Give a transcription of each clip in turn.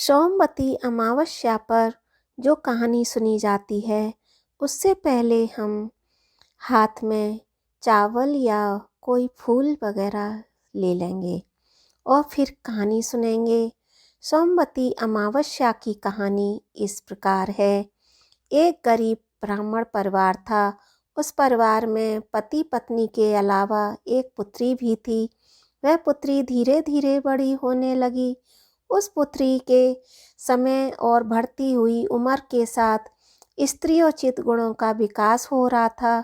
सोमवती अमावस्या पर जो कहानी सुनी जाती है, उससे पहले हम हाथ में चावल या कोई फूल वगैरह ले लेंगे और फिर कहानी सुनेंगे। सोमवती अमावस्या की कहानी इस प्रकार है। एक गरीब ब्राह्मण परिवार था। उस परिवार में पति पत्नी के अलावा एक पुत्री भी थी। वह पुत्री धीरे धीरे बड़ी होने लगी। उस पुत्री के समय और बढ़ती हुई उम्र के साथ स्त्रियोचित गुणों का विकास हो रहा था।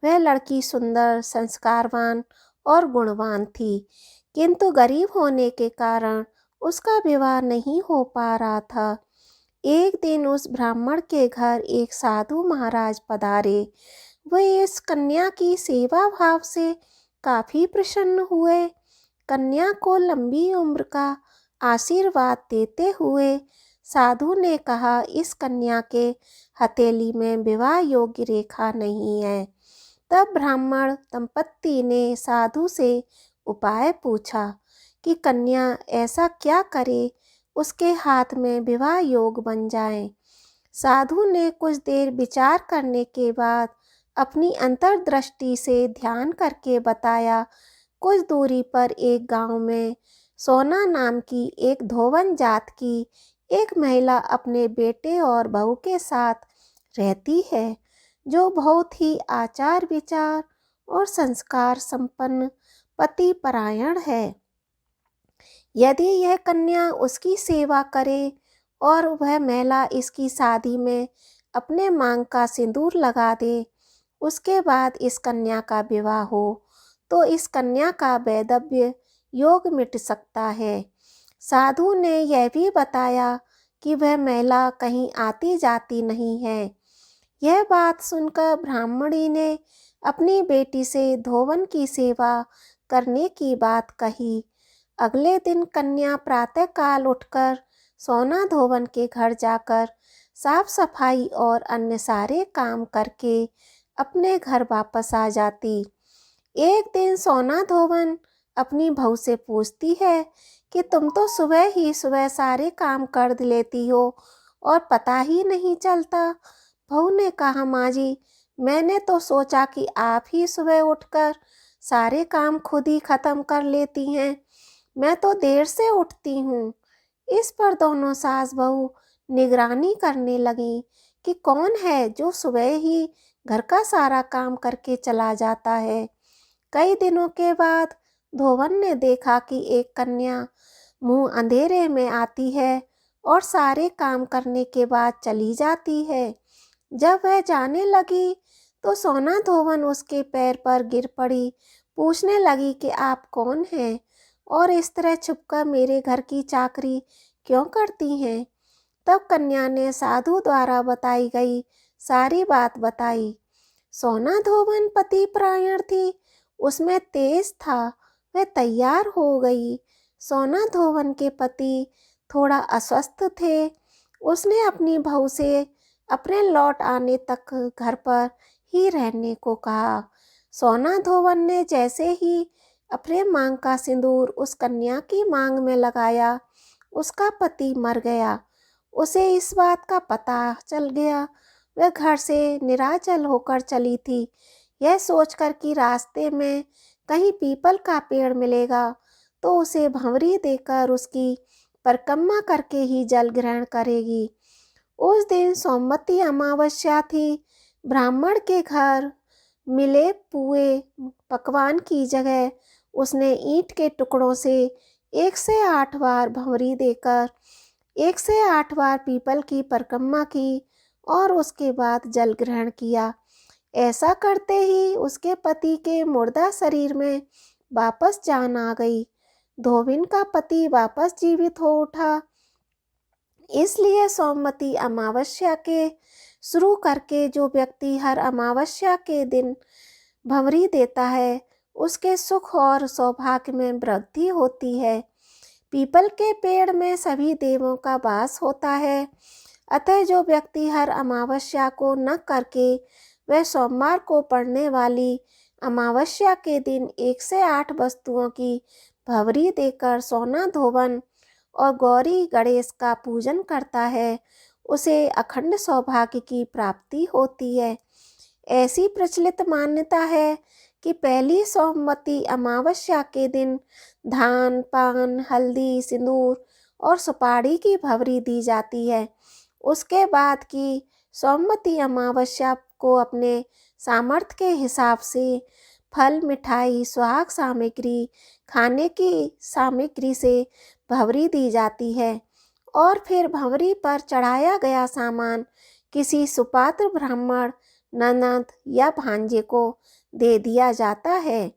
वह लड़की सुंदर, संस्कारवान और गुणवान थी, किंतु गरीब होने के कारण उसका विवाह नहीं हो पा रहा था। एक दिन उस ब्राह्मण के घर एक साधु महाराज पधारे। वे इस कन्या की सेवा भाव से काफी प्रसन्न हुए। कन्या को लंबी उम्र का आशीर्वाद देते हुए साधु ने कहा, इस कन्या के हथेली में विवाह योग्य रेखा नहीं है। तब ब्राह्मण दंपत्ति ने साधु से उपाय पूछा कि कन्या ऐसा क्या करे उसके हाथ में विवाह योग बन जाए। साधु ने कुछ देर विचार करने के बाद अपनी अंतर्दृष्टि से ध्यान करके बताया, कुछ दूरी पर एक गांव में सोना नाम की एक धोवन जात की एक महिला अपने बेटे और बहू के साथ रहती है, जो बहुत ही आचार विचार और संस्कार संपन्न पति परायण है। यदि यह कन्या उसकी सेवा करे और वह महिला इसकी शादी में अपने मांग का सिंदूर लगा दे, उसके बाद इस कन्या का विवाह हो, तो इस कन्या का वैधव्य योग मिट सकता है। साधु ने यह भी बताया कि वह महिला कहीं आती जाती नहीं है। यह बात सुनकर ब्राह्मणी ने अपनी बेटी से धोवन की सेवा करने की बात कही। अगले दिन कन्या प्रातःकाल उठकर सोना धोवन के घर जाकर साफ सफाई और अन्य सारे काम करके अपने घर वापस आ जाती। एक दिन सोना धोवन अपनी बहू से पूछती है कि तुम तो सुबह ही सुबह सारे काम कर लेती हो और पता ही नहीं चलता। बहू ने कहा, माँ जी, मैंने तो सोचा कि आप ही सुबह उठकर सारे काम खुद ही खत्म कर लेती हैं। मैं तो देर से उठती हूँ। इस पर दोनों सास बहू निगरानी करने लगी कि कौन है जो सुबह ही घर का सारा काम करके चला जाता है। कई दिनों के बाद धोवन ने देखा कि एक कन्या मुंह अंधेरे में आती है और सारे काम करने के बाद चली जाती है। जब वह जाने लगी तो सोना धोवन उसके पैर पर गिर पड़ी। पूछने लगी कि आप कौन हैं और इस तरह छुपकर मेरे घर की चाकरी क्यों करती हैं। तब कन्या ने साधु द्वारा बताई गई सारी बात बताई। सोना धोवन पति परायण थी, उसमें तेज था। वह तैयार हो गई। सोना धोवन के पति थोड़ा अस्वस्थ थे। उसने अपनी बहू से अपने लौट आने तक घर पर ही रहने को कहा। सोना धोवन ने जैसे ही अपने मांग का सिंदूर उस कन्या की मांग में लगाया, उसका पति मर गया। उसे इस बात का पता चल गया। वह घर से निराचल होकर चली थी, यह सोचकर कि रास्ते में कहीं पीपल का पेड़ मिलेगा तो उसे भंवरी देकर उसकी परिक्रमा करके ही जल ग्रहण करेगी। उस दिन सोमवती अमावस्या थी। ब्राह्मण के घर मिले पुए पकवान की जगह उसने ईंट के टुकड़ों से 108 बार भंवरी देकर 108 बार पीपल की परिक्रमा की और उसके बाद जल ग्रहण किया। ऐसा करते ही उसके पति के मुर्दा शरीर में वापस जान आ गई। धोबिन का पति वापस जीवित हो उठा। इसलिए सोमवती अमावस्या के शुरू करके जो व्यक्ति हर अमावस्या के दिन भंवरी देता है, उसके सुख और सौभाग्य में वृद्धि होती है। पीपल के पेड़ में सभी देवों का वास होता है। अतः जो व्यक्ति हर अमावस्या को न करके वह सोमवार को पड़ने वाली अमावस्या के दिन 108 वस्तुओं की भंवरी देकर सोना धोवन और गौरी गणेश का पूजन करता है उसे अखंड सौभाग्य की प्राप्ति होती है। ऐसी प्रचलित मान्यता है कि पहली सोमवती अमावस्या के दिन धान, पान, हल्दी, सिंदूर और सुपारी की भवरी दी जाती है। उसके बाद की सोमवती अमावस्या को अपने सामर्थ्य के हिसाब से फल, मिठाई, सुहाग सामग्री, खाने की सामग्री से भवरी दी जाती है और फिर भंवरी पर चढ़ाया गया सामान किसी सुपात्र ब्राह्मण, ननद या भांजे को दे दिया जाता है।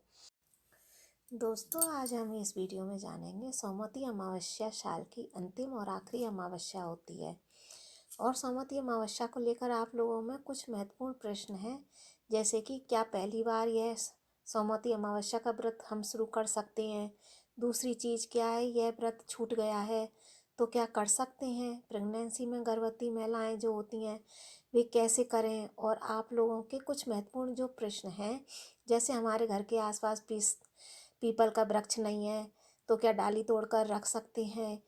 दोस्तों, आज हम इस वीडियो में जानेंगे सोमवती अमावस्या साल की अंतिम और आखिरी अमावस्या होती है और सोमवती अमावस्या को लेकर आप लोगों में कुछ महत्वपूर्ण प्रश्न हैं, जैसे कि क्या पहली बार यह सोमवती अमावस्या का व्रत हम शुरू कर सकते हैं? दूसरी चीज़ क्या है, यह व्रत छूट गया है तो क्या कर सकते हैं? प्रेगनेंसी में गर्भवती महिलाएं जो होती हैं वे कैसे करें? और आप लोगों के कुछ महत्वपूर्ण जो प्रश्न हैं, जैसे हमारे घर के आसपास पीपल का वृक्ष नहीं है तो क्या डाली तोड़कर रख सकते हैं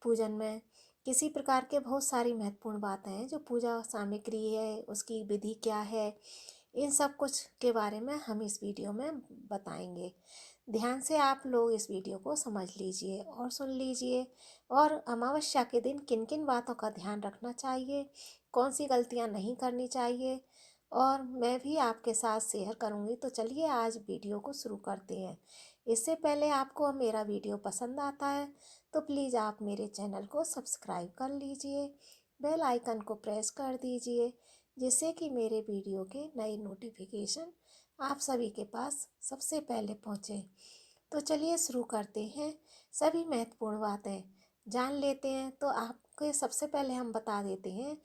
पूजन में? किसी प्रकार के बहुत सारी महत्वपूर्ण बातें हैं जो पूजा सामग्री है, उसकी विधि क्या है, इन सब कुछ के बारे में हम इस वीडियो में बताएंगे। ध्यान से आप लोग इस वीडियो को समझ लीजिए और सुन लीजिए। और अमावस्या के दिन किन किन बातों का ध्यान रखना चाहिए, कौन सी गलतियां नहीं करनी चाहिए, और मैं भी आपके साथ शेयर करूंगी। तो चलिए आज वीडियो को शुरू करते हैं। इससे पहले आपको मेरा वीडियो पसंद आता है तो प्लीज़ आप मेरे चैनल को सब्सक्राइब कर लीजिए, बेल आइकन को प्रेस कर दीजिए, जिससे कि मेरे वीडियो के नई नोटिफिकेशन आप सभी के पास सबसे पहले पहुँचे। तो चलिए शुरू करते हैं। सभी महत्वपूर्ण बातें जान लेते हैं। तो आपके सबसे पहले हम बता देते हैं,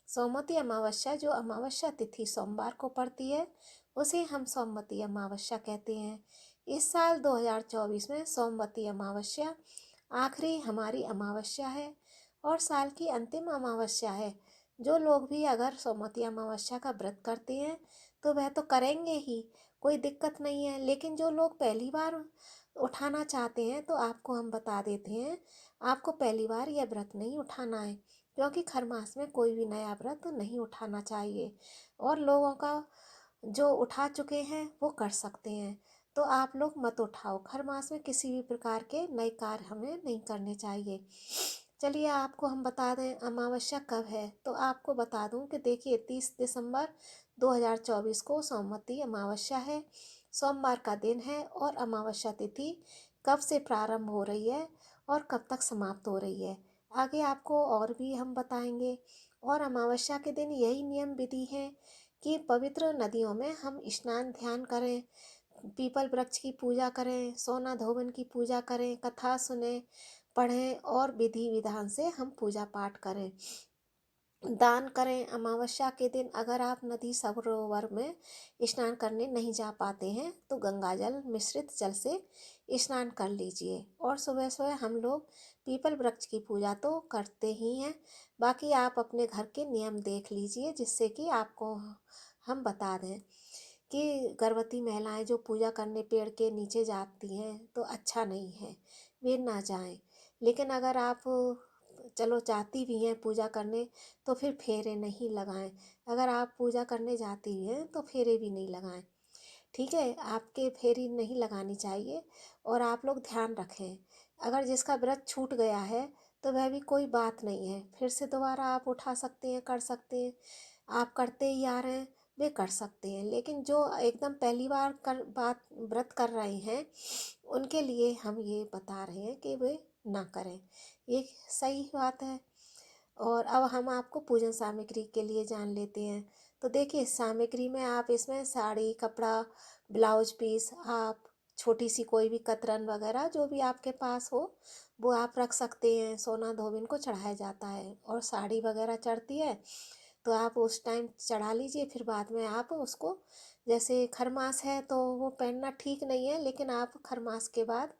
सोमवती अमावस्या जो अमावस्या तिथि सोमवार को पड़ती है उसे हम सोमवती अमावस्या कहते हैं। इस साल 2024 में सोमवती अमावस्या आखिरी हमारी अमावस्या है और साल की अंतिम अमावस्या है। जो लोग भी अगर सोमवती अमावस्या का व्रत करते हैं तो वह तो करेंगे ही, कोई दिक्कत नहीं है। लेकिन जो लोग पहली बार उठाना चाहते हैं तो आपको हम बता देते हैं, आपको पहली बार यह व्रत नहीं उठाना है, क्योंकि खरमास में कोई भी नया व्रत नहीं उठाना चाहिए। और लोगों का जो उठा चुके हैं वो कर सकते हैं, तो आप लोग मत उठाओ। खरमास में किसी भी प्रकार के नए कार्य हमें नहीं करने चाहिए। चलिए आपको हम बता दें अमावस्या कब है। तो आपको बता दूं कि देखिए 30 दिसंबर 2024 को सोमवती अमावस्या है, सोमवार का दिन है। और अमावस्या तिथि कब से प्रारंभ हो रही है और कब तक समाप्त हो रही है, आगे आपको और भी हम बताएंगे। और अमावस्या के दिन यही नियम विधि है कि पवित्र नदियों में हम स्नान ध्यान करें, पीपल वृक्ष की पूजा करें, सोना धोवन की पूजा करें, कथा सुने पढ़ें और विधि विधान से हम पूजा पाठ करें, दान करें। अमावस्या के दिन अगर आप नदी सरोवर में स्नान करने नहीं जा पाते हैं तो गंगा जल मिश्रित जल से स्नान कर लीजिए। और सुबह सुबह हम लोग पीपल वृक्ष की पूजा तो करते ही हैं, बाकी आप अपने घर के नियम देख लीजिए, जिससे कि आपको हम बता दें कि गर्भवती महिलाएं जो पूजा करने पेड़ के नीचे जाती हैं तो अच्छा नहीं है, वे ना जाएं। लेकिन अगर आप चलो जाती भी हैं पूजा करने तो फिर फेरे नहीं लगाएं। अगर आप पूजा करने जाती हैं तो फेरे भी नहीं लगाएं, ठीक है? आपके फेरी नहीं लगानी चाहिए। और आप लोग ध्यान रखें, अगर जिसका व्रत छूट गया है तो वह भी कोई बात नहीं है, फिर से दोबारा आप उठा सकते हैं, कर सकते हैं। आप करते ही आ रहे हैं, वे कर सकते हैं। लेकिन जो एकदम पहली बार व्रत कर रहे हैं उनके लिए हम ये बता रहे हैं कि वे ना करें, ये सही बात है। और अब हम आपको पूजन सामग्री के लिए जान लेते हैं। तो देखिए सामग्री में आप इसमें साड़ी, कपड़ा, ब्लाउज पीस, आप छोटी सी कोई भी कतरन वगैरह जो भी आपके पास हो वो आप रख सकते हैं। सोना धोबिन को चढ़ाया जाता है और साड़ी वगैरह चढ़ती है तो आप उस टाइम चढ़ा लीजिए, फिर बाद में आप उसको, जैसे खरमास है तो वो पहनना ठीक नहीं है, लेकिन आप खरमास के बाद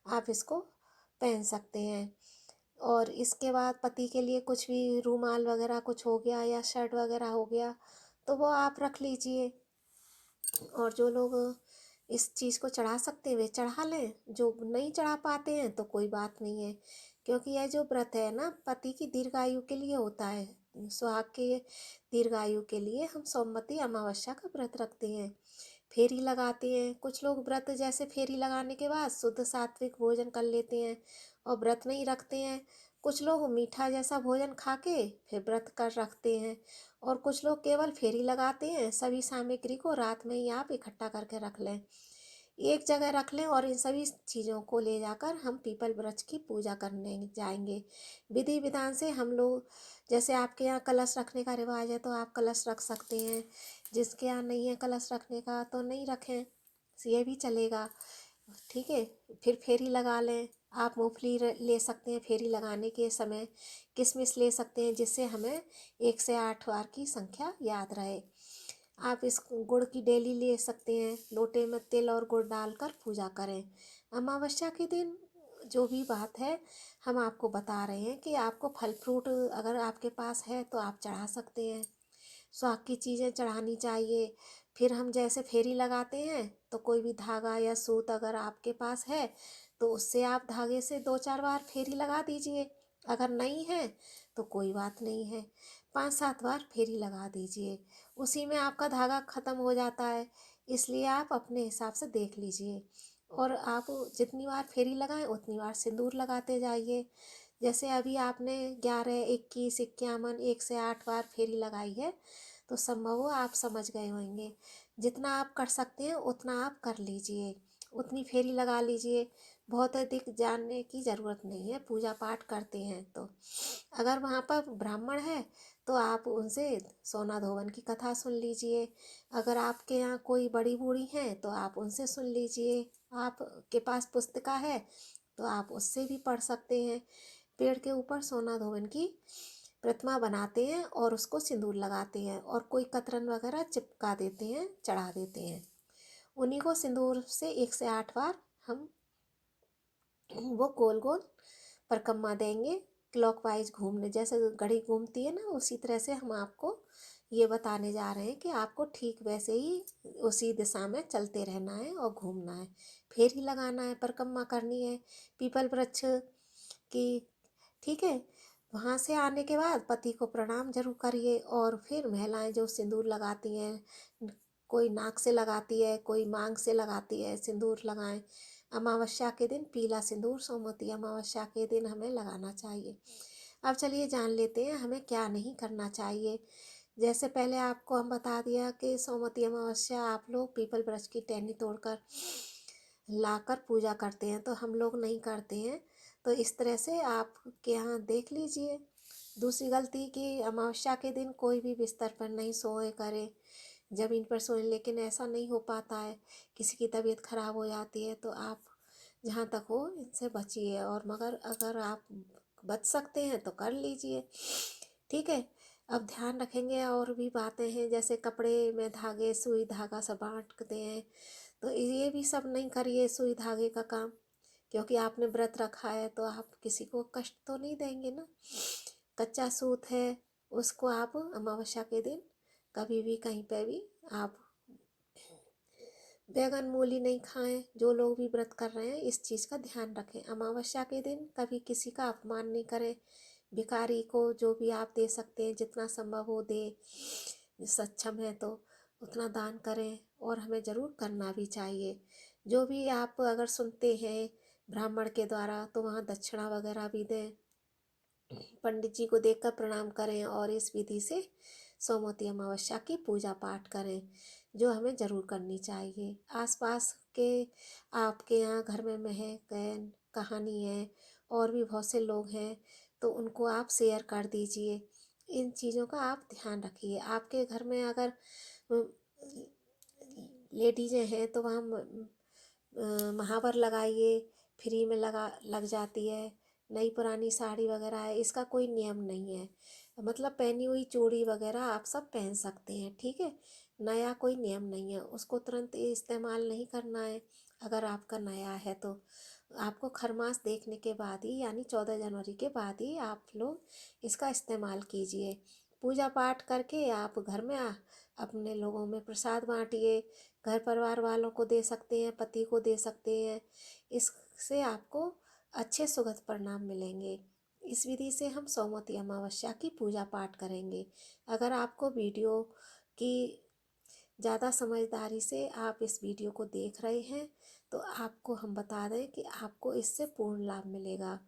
आप इसको पहन सकते हैं। और इसके बाद पति के लिए कुछ भी रूमाल वगैरह कुछ हो गया या शर्ट वगैरह हो गया तो वो आप रख लीजिए। और जो लोग इस चीज़ को चढ़ा सकते हैं वे चढ़ा लें, जो नहीं चढ़ा पाते हैं तो कोई बात नहीं है, क्योंकि यह जो व्रत है ना पति की दीर्घायु के लिए होता है, सुहाग के दीर्घायु के लिए हम सोमवती अमावस्या का व्रत रखते हैं। फेरी लगाते हैं कुछ लोग, व्रत जैसे फेरी लगाने के बाद शुद्ध सात्विक भोजन कर लेते हैं और व्रत नहीं रखते हैं। कुछ लोग मीठा जैसा भोजन खा के फिर व्रत कर रखते हैं, और कुछ लोग केवल फेरी लगाते हैं। सभी सामग्री को रात में ही आप इकट्ठा करके रख लें, एक जगह रख लें, और इन सभी चीज़ों को ले जाकर हम पीपल वृक्ष की पूजा करने जाएंगे। विधि विधान से हम लोग, जैसे आपके यहाँ कलश रखने का रिवाज है तो आप कलश रख सकते हैं, जिसके यहाँ नहीं है कलश रखने का तो नहीं रखें, ये भी चलेगा। ठीक है, फिर फेरी लगा लें। आप मूंगफली ले सकते हैं फेरी लगाने के समय, किशमिश ले सकते हैं, जिससे हमें 1 से 8 बार की संख्या याद रहे। आप इस गुड़ की डेली ले सकते हैं, लोटे में तिल और गुड़ डालकर पूजा करें। अमावस्या के दिन जो भी बात है हम आपको बता रहे हैं कि आपको फल फ्रूट अगर आपके पास है तो आप चढ़ा सकते हैं, स्वाद की चीज़ें चढ़ानी चाहिए। फिर हम जैसे फेरी लगाते हैं तो कोई भी धागा या सूत अगर आपके पास है तो उससे आप धागे से 2-4 बार फेरी लगा दीजिए। अगर नहीं है तो कोई बात नहीं है, 5-7 बार फेरी लगा दीजिए, उसी में आपका धागा ख़त्म हो जाता है। इसलिए आप अपने हिसाब से देख लीजिए, और आप जितनी बार फेरी लगाएं उतनी बार सिंदूर लगाते जाइए। जैसे अभी आपने 11, 21, 51, 1 से 8 बार फेरी लगाई है तो संभव हो आप समझ गए होंगे। जितना आप कर सकते हैं उतना आप कर लीजिए, उतनी फेरी लगा लीजिए। बहुत अधिक जानने की ज़रूरत नहीं है, पूजा पाठ करते हैं तो। अगर वहाँ पर ब्राह्मण है तो आप उनसे सोना धोवन की कथा सुन लीजिए। अगर आपके यहाँ कोई बड़ी बूढ़ी हैं तो आप उनसे सुन लीजिए। आपके पास पुस्तिका है तो आप उससे भी पढ़ सकते हैं। पेड़ के ऊपर सोना धोवन की प्रतिमा बनाते हैं और उसको सिंदूर लगाते हैं, और कोई कतरन वगैरह चिपका देते हैं, चढ़ा देते हैं। उन्हीं को सिंदूर से 1 से 8 बार हम वो गोल गोल परिक्रमा देंगे, क्लॉकवाइज घूमने, जैसे घड़ी घूमती है ना उसी तरह से हम आपको ये बताने जा रहे हैं कि आपको ठीक वैसे ही उसी दिशा में चलते रहना है और घूमना है, फेरी लगाना है, परिक्रमा करनी है पीपल वृक्ष की। ठीक है, वहाँ से आने के बाद पति को प्रणाम जरूर करिए, और फिर महिलाएं जो सिंदूर लगाती हैं, कोई नाक से लगाती है, कोई मांग से लगाती है, सिंदूर लगाएं। अमावस्या के दिन पीला सिंदूर सोमवती अमावस्या के दिन हमें लगाना चाहिए। अब चलिए जान लेते हैं हमें क्या नहीं करना चाहिए। जैसे पहले आपको हम बता दिया कि सोमवती अमावस्या आप लोग पीपल वृक्ष की टहनी तोड़कर लाकर पूजा करते हैं, तो हम लोग नहीं करते हैं। तो इस तरह से आपके यहाँ देख लीजिए। दूसरी गलती कि अमावस्या के दिन कोई भी बिस्तर पर नहीं सोए करे, ज़मीन पर सोए, लेकिन ऐसा नहीं हो पाता है, किसी की तबीयत खराब हो जाती है, तो आप जहाँ तक हो इनसे बचिए, और मगर अगर आप बच सकते हैं तो कर लीजिए। ठीक है, अब ध्यान रखेंगे और भी बातें हैं, जैसे कपड़े में धागे सुई धागा सब बांटते हैं, तो ये भी सब नहीं करिए सुई धागे का काम, क्योंकि आपने व्रत रखा है तो आप किसी को कष्ट तो नहीं देंगे ना। कच्चा सूत है उसको आप अमावस्या के दिन कभी भी कहीं पे भी आप बैगन मूली नहीं खाएं। जो लोग भी व्रत कर रहे हैं इस चीज़ का ध्यान रखें। अमावस्या के दिन कभी किसी का अपमान नहीं करें। भिखारी को जो भी आप दे सकते हैं जितना संभव हो दे, सक्षम है तो उतना दान करें, और हमें ज़रूर करना भी चाहिए। जो भी आप अगर सुनते हैं ब्राह्मण के द्वारा तो वहाँ दक्षिणा वगैरह भी दें, पंडित जी को देखकर प्रणाम करें, और इस विधि से सोमवती अमावस्या की पूजा पाठ करें, जो हमें ज़रूर करनी चाहिए। आसपास के आपके यहाँ घर में महक है, कहानी है, और भी बहुत से लोग हैं तो उनको आप शेयर कर दीजिए। इन चीज़ों का आप ध्यान रखिए। आपके घर में अगर लेडीजें हैं तो वहाँ महावर लगाइए, फ्री में लग जाती है। नई पुरानी साड़ी वगैरह है, इसका कोई नियम नहीं है, मतलब पहनी हुई चूड़ी वगैरह आप सब पहन सकते हैं। ठीक है, नया कोई नियम नहीं है, उसको तुरंत इस्तेमाल नहीं करना है। अगर आपका नया है तो आपको खरमास देखने के बाद ही, यानी 14 जनवरी के बाद ही आप लोग इसका इस्तेमाल कीजिए। पूजा पाठ करके आप घर में अपने लोगों में प्रसाद बांटिए, घर परिवार वालों को दे सकते हैं, पति को दे सकते हैं। इससे आपको अच्छे सुखद परिणाम मिलेंगे। इस विधि से हम सोमवती अमावस्या की पूजा पाठ करेंगे। अगर आपको वीडियो की ज़्यादा समझदारी से आप इस वीडियो को देख रहे हैं तो आपको हम बता दें कि आपको इससे पूर्ण लाभ मिलेगा।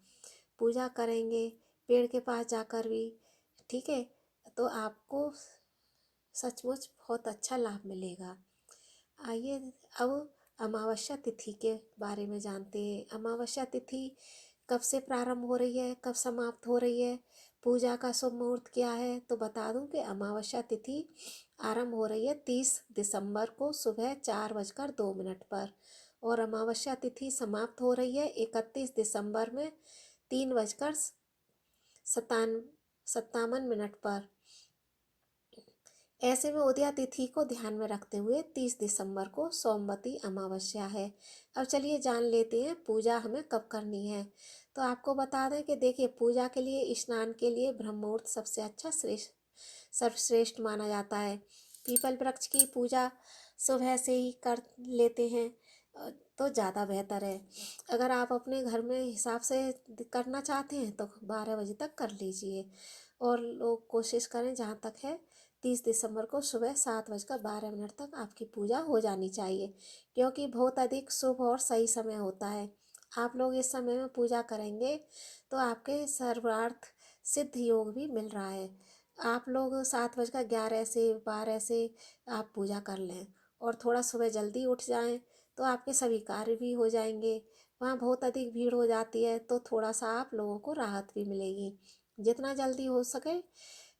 पूजा करेंगे पेड़ के पास जाकर भी, ठीक है, तो आपको सचमुच बहुत अच्छा लाभ मिलेगा। आइए अब अमावस्या तिथि के बारे में जानते हैं। अमावस्या तिथि कब से प्रारंभ हो रही है, कब समाप्त हो रही है, पूजा का शुभ मुहूर्त क्या है, तो बता दूं कि अमावस्या तिथि आरंभ हो रही है 30 दिसंबर को सुबह 4:02 पर और अमावस्या तिथि समाप्त हो रही है 31 दिसंबर में 3:57 पर। ऐसे में उदया तिथि को ध्यान में रखते हुए 30 दिसंबर को सोमवती अमावस्या है। अब चलिए जान लेते हैं पूजा हमें कब करनी है। तो आपको बता दें कि देखिए, पूजा के लिए स्नान के लिए ब्रह्म मुहूर्त सबसे अच्छा सर्वश्रेष्ठ माना जाता है। पीपल वृक्ष की पूजा सुबह से ही कर लेते हैं तो ज़्यादा बेहतर है। अगर आप अपने घर में हिसाब से करना चाहते हैं तो 12 बजे तक कर लीजिए और लोग कोशिश करें जहाँ तक है 30 दिसंबर को सुबह 7:12 तक आपकी पूजा हो जानी चाहिए, क्योंकि बहुत अधिक शुभ और सही समय होता है। आप लोग इस समय में पूजा करेंगे तो आपके सर्वार्थ सिद्ध योग भी मिल रहा है। आप लोग 7:11 से 12 से आप पूजा कर लें और थोड़ा सुबह जल्दी उठ जाएं तो आपके सभी कार्य भी हो जाएंगे। वहाँ बहुत अधिक भीड़ हो जाती है तो थोड़ा सा आप लोगों को राहत भी मिलेगी। जितना जल्दी हो सके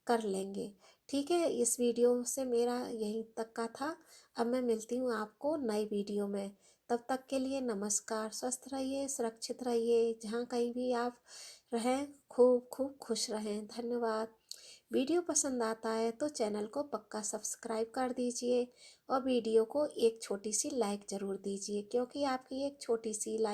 कर लेंगे। ठीक है, इस वीडियो से मेरा यहीं तक का था। अब मैं मिलती हूँ आपको नई वीडियो में। तब तक के लिए नमस्कार। स्वस्थ रहिए, सुरक्षित रहिए, जहाँ कहीं भी आप रहें खूब खूब खुश रहें। धन्यवाद। वीडियो पसंद आता है तो चैनल को पक्का सब्सक्राइब कर दीजिए और वीडियो को एक छोटी सी लाइक ज़रूर दीजिए, क्योंकि आपकी एक छोटी सी लाइक